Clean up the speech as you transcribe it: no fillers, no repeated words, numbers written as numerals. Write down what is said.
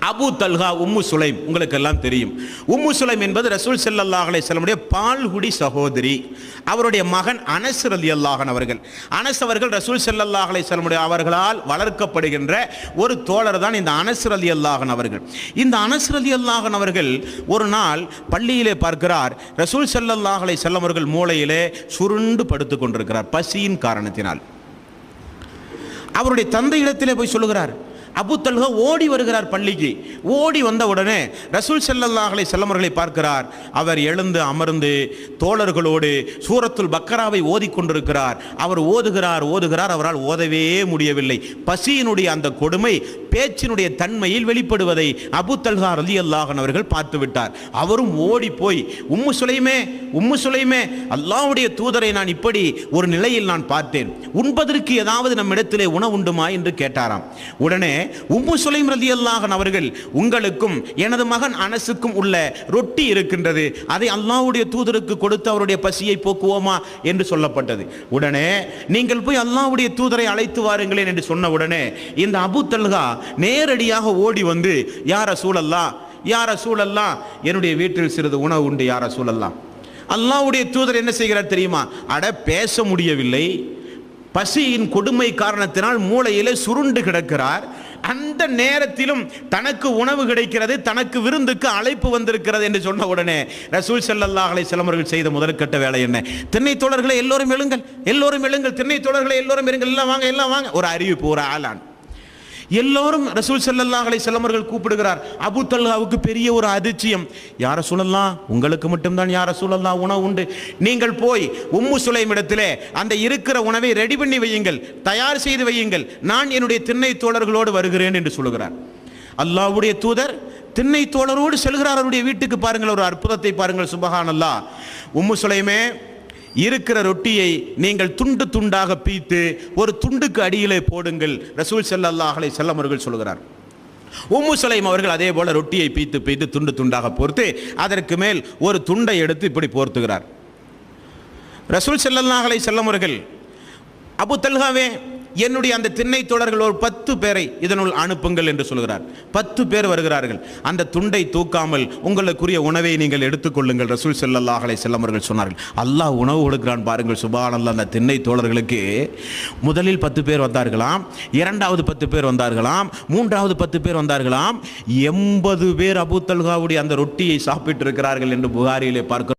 Abu Talha உம்மு சுலைம் உங்களுக்கு எல்லாம் தெரியும். உம்மு சுலைம் என்பது ரசூல் ஸல்லல்லாஹு அலைஹி வஸல்லமுடைய பால்குடி சகோதரி. அவருடைய மகன் அனஸ் ரலியல்லாஹு அன்ஹு அவர்கள். அனஸ் அவர்கள் ரசூல் ஸல்லல்லாஹு அலைஹி வஸல்லமுடைய அவர்களால் வளர்க்கப்படுகின்ற ஒரு தோழர் தான் இந்த அனஸ் ரலியல்லாஹு அன்ஹு அவர்கள். இந்த அனஸ் ரலியல்லாஹு அன்ஹு அவர்கள் ஒரு நாள் பள்ளியிலே பார்க்கிறார், ரசூல் ஸல்லல்லாஹு அலைஹி வஸல்லம் அவர்கள் மூலையிலே சுருண்டு படுத்துக் கொண்டிருக்கிறார் பசியின் காரணத்தினால். அவருடைய தந்தை இடத்திலே போய் சொல்லுகிறார். அபு தல்ஹா ஓடி வருகிறார் பள்ளிக்கு. ஓடி வந்த உடனே ரசூல் ஸல்லல்லாஹு அலைஹி வஸல்லம் அவர்களை பார்க்கிறார். அவர் எழுந்து அமர்ந்து தோழர்களோடு சூரத்துல் பக்கராவை ஓதிக்கொண்டிருக்கிறார். அவர் ஓதுகிறார், அவரால் ஓதவே முடியவில்லை. பசியினுடைய அந்த கொடுமை பேச்சினுடைய தன்மையில் வெளிப்படுவதை அபு தல்ஹா ரலியல்லாஹு அன்ஹு அவர்கள் பார்த்து விட்டார். அவரும் ஓடி போய் உம்மு சுலைமே, அல்லாஹ்வுடைய தூதரை நான் இப்படி ஒரு நிலையில் நான் பார்த்தேன், உண்பதற்கு ஏதாவது நம்மிடத்திலே உணவு உண்டுமா என்று கேட்டாராம். உடனே உம்மு சுலைம் ரலியல்லாஹு அன்ஹு அவர்கள், உங்களுக்கும் எனது மகன் அனஸுக்கும் உள்ள ரொட்டி இருக்கின்றது, அதை அல்லாஹ்வுடைய தூதருக்கு கொடுத்து அவருடைய பசியை போக்குவோமா என்று சொல்லப்பட்டது. உடனே நீங்கள் போய் அல்லாஹ்வுடைய தூதரை அழைத்து வாருங்களேன் என்று சொன்ன உடனே இந்த அபு தல்ஹா நேரடியாக ஓடி வந்து, யா ரசூலல்லாஹ், என்னுடைய வீட்டில் சிறிது உணவு உண்டு யா ரசூலல்லாஹ். அல்லாஹ்வுடைய தூதர் என்ன செய்கிறார் தெரியுமா? பேச முடியவில்லை, பசியின் கொடுமை காரணத்தினால் மூளையிலே சுருண்டு கிடக்கிறார். அந்த நேரத்திலும் தனக்கு உணவு கிடைக்கிறது, தனக்கு விருந்துக்கு அழைப்பு வந்திருக்கிறது என்று சொன்ன உடனே ரசூல் ஸல்லல்லாஹு அலைஹி வஸல்லம் அவர்கள் செய்த முதற்கட்ட வேலை என்ன? திண்ணை தோழர்களை எல்லோரும் எழுங்கள், திண்ணை தோழர்களை எல்லோரும் எழுங்கள், எல்லாம் வாங்க. ஒரு அறிவிப்பு, ஒரு ஆளான். எல்லோரும் ரசூல் ஸல்லல்லாஹு அலைஹி வஸல்லம் அவர்கள் கூப்பிடுகிறார். அபு தல்ஹாவுக்கு பெரிய ஒரு அதிர்ச்சியம். யா ரசூலல்லாஹ், உங்களுக்கு மட்டும்தான் யா ரசூலல்லாஹ் உணவு உண்டு, நீங்கள் போய் உம்மு சுலைம் இடத்திலே அந்த இருக்கிற உணவை ரெடி பண்ணி வையுங்கள், தயார் செய்து வையுங்கள், நான் என்னுடைய திண்ணை தோழர்களோடு வருகிறேன் என்று சொல்லுகிறார். அல்லாஹ்வுடைய தூதர் திண்ணை தோழரோடு செல்கிறார் அவருடைய வீட்டுக்கு. பாருங்கள், ஒரு அற்புதத்தை பாருங்கள், சுபஹானல்லாஹ். உம்மு சுலைமே, இருக்கிற ரொட்டியை நீங்கள் துண்டு துண்டாக பீத்து ஒரு துண்டுக்கு அடியிலே போடுங்கள், ரசூல் ஸல்லல்லாஹு அலைஹி வஸல்லம் அவர்கள் சொல்கிறார். உம்மு சுலைம் அவர்கள் அதே போல ரொட்டியை பீத்து துண்டு துண்டாக போர்த்து அதற்கு மேல் ஒரு துண்டை எடுத்து இப்படி போர்த்துகிறார். ரசூல் ஸல்லல்லாஹு அலைஹி வஸல்லம் அவர்கள், அபு தல்ஹாவே, என்னுடைய அந்த திண்ணை தோழர்கள் ஒரு 10 பேரை இதனுள் அனுப்புங்கள் என்று சொல்கிறார். 10 பேர் வருகிறார்கள். அந்த துண்டை தூக்காமல் உங்களுக்குரிய உணவை நீங்கள் எடுத்துக்கொள்ளுங்கள் ரசூல் ஸல்லல்லாஹு அலைஹி வஸல்லம் அவர்கள் சொன்னார்கள். அல்லாஹ் உணவு கொடுக்கிறான் பாருங்கள், சுப்ஹானல்லாஹ். அந்த திண்ணை தோழர்களுக்கு முதலில் 10 பேர் வந்தார்களாம், இரண்டாவது 10 பேர் வந்தார்களாம், மூன்றாவது 10 பேர் வந்தார்களாம். 80 பேர் அபு தல்ஹாவுடைய அந்த ரொட்டியை சாப்பிட்டு இருக்கிறார்கள் என்று புகாரியிலே பார்க்கிறோம்.